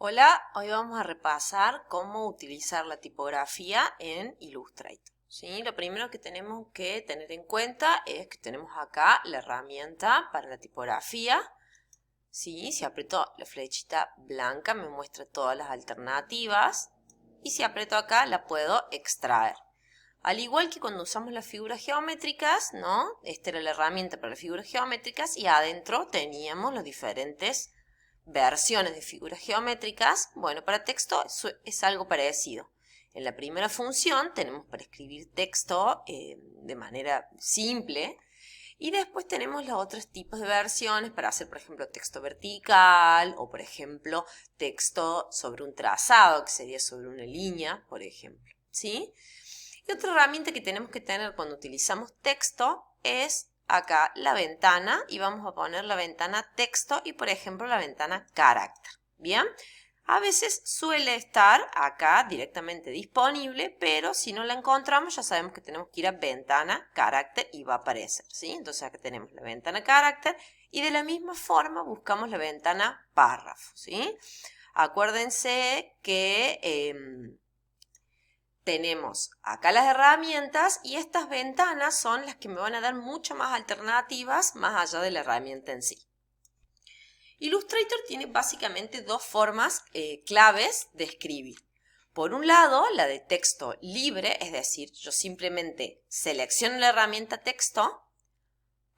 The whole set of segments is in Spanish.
Hola, hoy vamos a repasar cómo utilizar la tipografía en Illustrator. ¿Sí? Lo primero que tenemos que tener en cuenta es que tenemos acá la herramienta para la tipografía. ¿Sí? Si aprieto la flechita blanca me muestra todas las alternativas y si aprieto acá la puedo extraer. Al igual que cuando usamos las figuras geométricas, ¿no? Esta era la herramienta para las figuras geométricas y adentro teníamos los diferentes versiones de figuras geométricas. Bueno, para texto es algo parecido. En la primera función tenemos para escribir texto de manera simple y después tenemos los otros tipos de versiones para hacer, por ejemplo, texto vertical o, por ejemplo, texto sobre un trazado, que sería sobre una línea, por ejemplo. ¿Sí? Y otra herramienta que tenemos que tener cuando utilizamos texto es acá la ventana y vamos a poner la ventana texto y por ejemplo la ventana carácter. Bien, a veces suele estar acá directamente disponible, pero si no la encontramos ya sabemos que tenemos que ir a ventana carácter y va a aparecer, ¿sí? Entonces acá tenemos la ventana carácter y de la misma forma buscamos la ventana párrafo, ¿sí? Acuérdense que tenemos acá las herramientas y estas ventanas son las que me van a dar muchas más alternativas más allá de la herramienta en sí. Illustrator tiene básicamente dos formas claves de escribir. Por un lado, la de texto libre, es decir, yo simplemente selecciono la herramienta texto,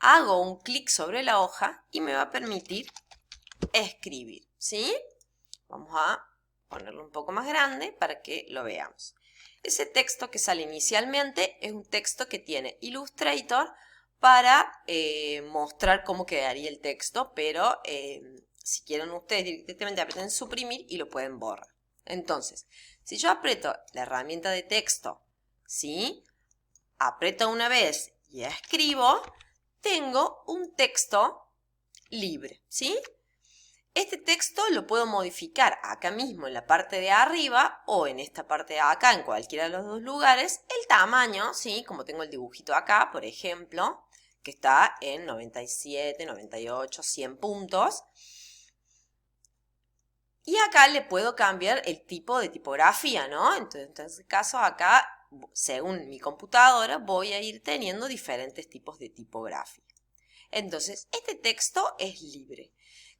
hago un clic sobre la hoja y me va a permitir escribir, ¿sí? Vamos a ponerlo un poco más grande para que lo veamos. Ese texto que sale inicialmente es un texto que tiene Illustrator para mostrar cómo quedaría el texto, pero si quieren ustedes directamente aprieten suprimir y lo pueden borrar. Entonces, si yo aprieto la herramienta de texto, ¿sí? Aprieto una vez y escribo, tengo un texto libre, ¿sí? Este texto lo puedo modificar acá mismo en la parte de arriba o en esta parte de acá, en cualquiera de los dos lugares. El tamaño, ¿sí? Como tengo el dibujito acá, por ejemplo, que está en 97, 98, 100 puntos. Y acá le puedo cambiar el tipo de tipografía, ¿no? Entonces, en este caso acá, según mi computadora, voy a ir teniendo diferentes tipos de tipografía. Entonces, este texto es libre.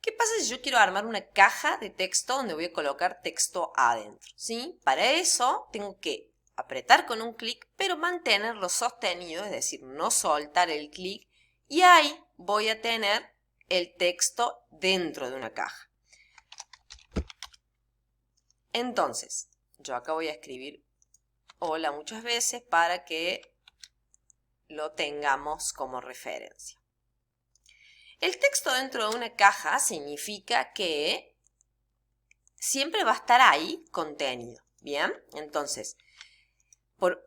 ¿Qué pasa si yo quiero armar una caja de texto donde voy a colocar texto adentro? ¿Sí? Para eso tengo que apretar con un clic, pero mantenerlo sostenido, es decir, no soltar el clic, y ahí voy a tener el texto dentro de una caja. Entonces, yo acá voy a escribir hola muchas veces para que lo tengamos como referencia. El texto dentro de una caja significa que siempre va a estar ahí contenido, ¿bien? Entonces,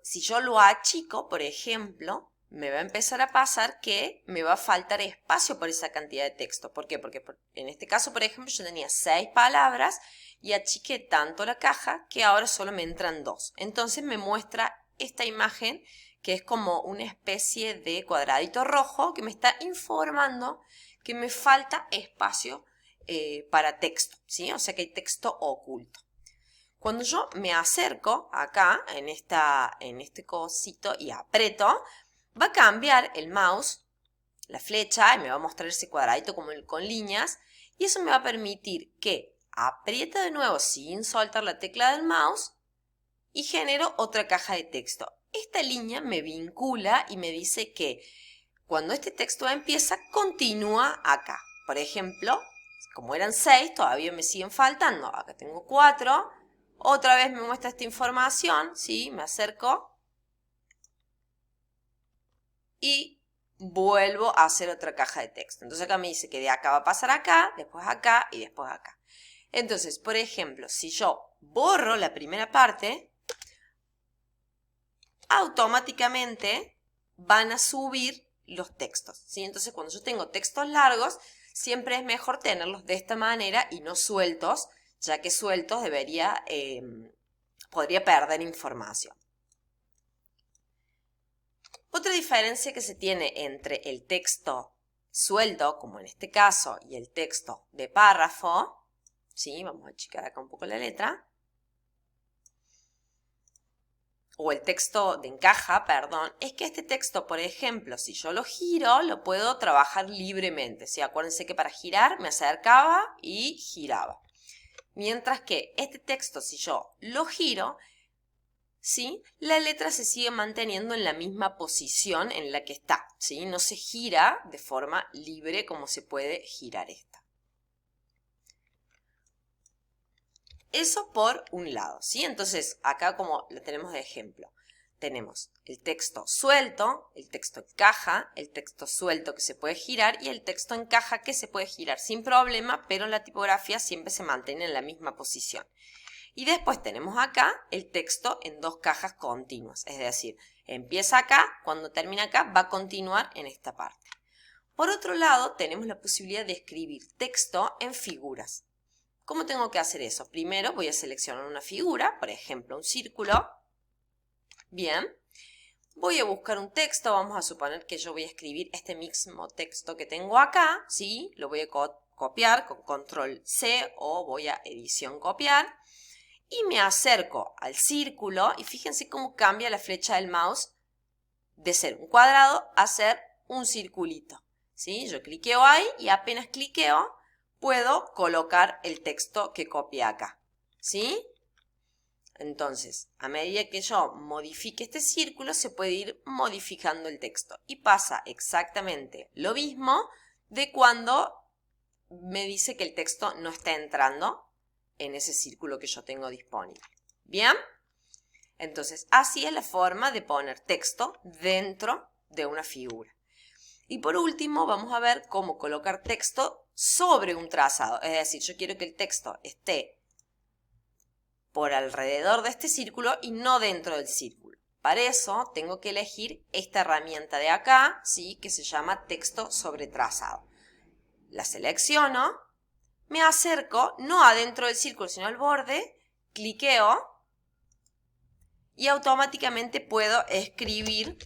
si yo lo achico, por ejemplo, me va a empezar a pasar que me va a faltar espacio por esa cantidad de texto. ¿Por qué? Porque en este caso, por ejemplo, yo tenía 6 palabras y achiqué tanto la caja que ahora solo me entran 2. Entonces me muestra esta imagen que es como una especie de cuadradito rojo que me está informando que me falta espacio para texto, ¿sí? O sea que hay texto oculto. Cuando yo me acerco acá en este cosito y aprieto, va a cambiar el mouse, la flecha, y me va a mostrar ese cuadradito como con líneas, y eso me va a permitir que apriete de nuevo sin soltar la tecla del mouse y genero otra caja de texto. Esta línea me vincula y me dice que cuando este texto empieza, continúa acá. Por ejemplo, como eran 6, todavía me siguen faltando. Acá tengo 4. Otra vez me muestra esta información, ¿sí? Me acerco y vuelvo a hacer otra caja de texto. Entonces acá me dice que de acá va a pasar acá, después acá y después acá. Entonces, por ejemplo, si yo borro la primera parte, automáticamente van a subir los textos, ¿sí? Entonces, cuando yo tengo textos largos, siempre es mejor tenerlos de esta manera y no sueltos, ya que sueltos podría perder información. Otra diferencia que se tiene entre el texto suelto, como en este caso, y el texto de párrafo, ¿sí? Vamos a achicar acá un poco la letra. O el texto de encaja, perdón, es que este texto, por ejemplo, si yo lo giro, lo puedo trabajar libremente, ¿sí? Acuérdense que para girar me acercaba y giraba. Mientras que este texto, si yo lo giro, ¿sí? La letra se sigue manteniendo en la misma posición en la que está, ¿sí? No se gira de forma libre como se puede girar esta. Eso por un lado, ¿sí? Entonces, acá como lo tenemos de ejemplo, tenemos el texto suelto, el texto encaja, el texto suelto que se puede girar y el texto encaja que se puede girar sin problema, pero la tipografía siempre se mantiene en la misma posición. Y después tenemos acá el texto en dos cajas continuas, es decir, empieza acá, cuando termina acá va a continuar en esta parte. Por otro lado, tenemos la posibilidad de escribir texto en figuras. ¿Cómo tengo que hacer eso? Primero voy a seleccionar una figura, por ejemplo, un círculo. Bien. Voy a buscar un texto, vamos a suponer que yo voy a escribir este mismo texto que tengo acá, ¿sí? Lo voy a copiar con control C o voy a edición copiar. Y me acerco al círculo y fíjense cómo cambia la flecha del mouse de ser un cuadrado a ser un circulito, ¿sí? Yo cliqueo ahí y apenas cliqueo puedo colocar el texto que copié acá, ¿sí? Entonces, a medida que yo modifique este círculo, se puede ir modificando el texto. Y pasa exactamente lo mismo de cuando me dice que el texto no está entrando en ese círculo que yo tengo disponible. ¿Bien? Entonces, así es la forma de poner texto dentro de una figura. Y por último, vamos a ver cómo colocar texto sobre un trazado. Es decir, yo quiero que el texto esté por alrededor de este círculo y no dentro del círculo. Para eso tengo que elegir esta herramienta de acá, ¿sí? Que se llama texto sobre trazado. La selecciono, me acerco, no adentro del círculo, sino al borde, cliqueo y automáticamente puedo escribir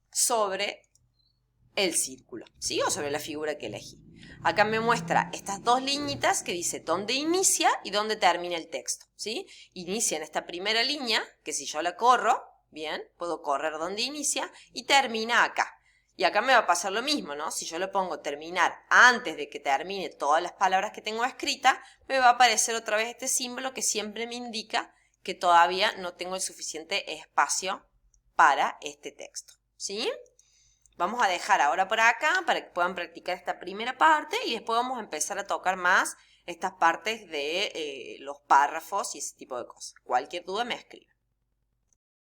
sobre el círculo, ¿sí? O sobre la figura que elegí. Acá me muestra estas dos liñitas que dice dónde inicia y dónde termina el texto, ¿sí? Inicia en esta primera línea, que si yo la corro, bien, puedo correr donde inicia y termina acá. Y acá me va a pasar lo mismo, ¿no? Si yo le pongo terminar antes de que termine todas las palabras que tengo escritas, me va a aparecer otra vez este símbolo que siempre me indica que todavía no tengo el suficiente espacio para este texto, ¿sí? Vamos a dejar ahora por acá para que puedan practicar esta primera parte y después vamos a empezar a tocar más estas partes de los párrafos y ese tipo de cosas. Cualquier duda me escribe.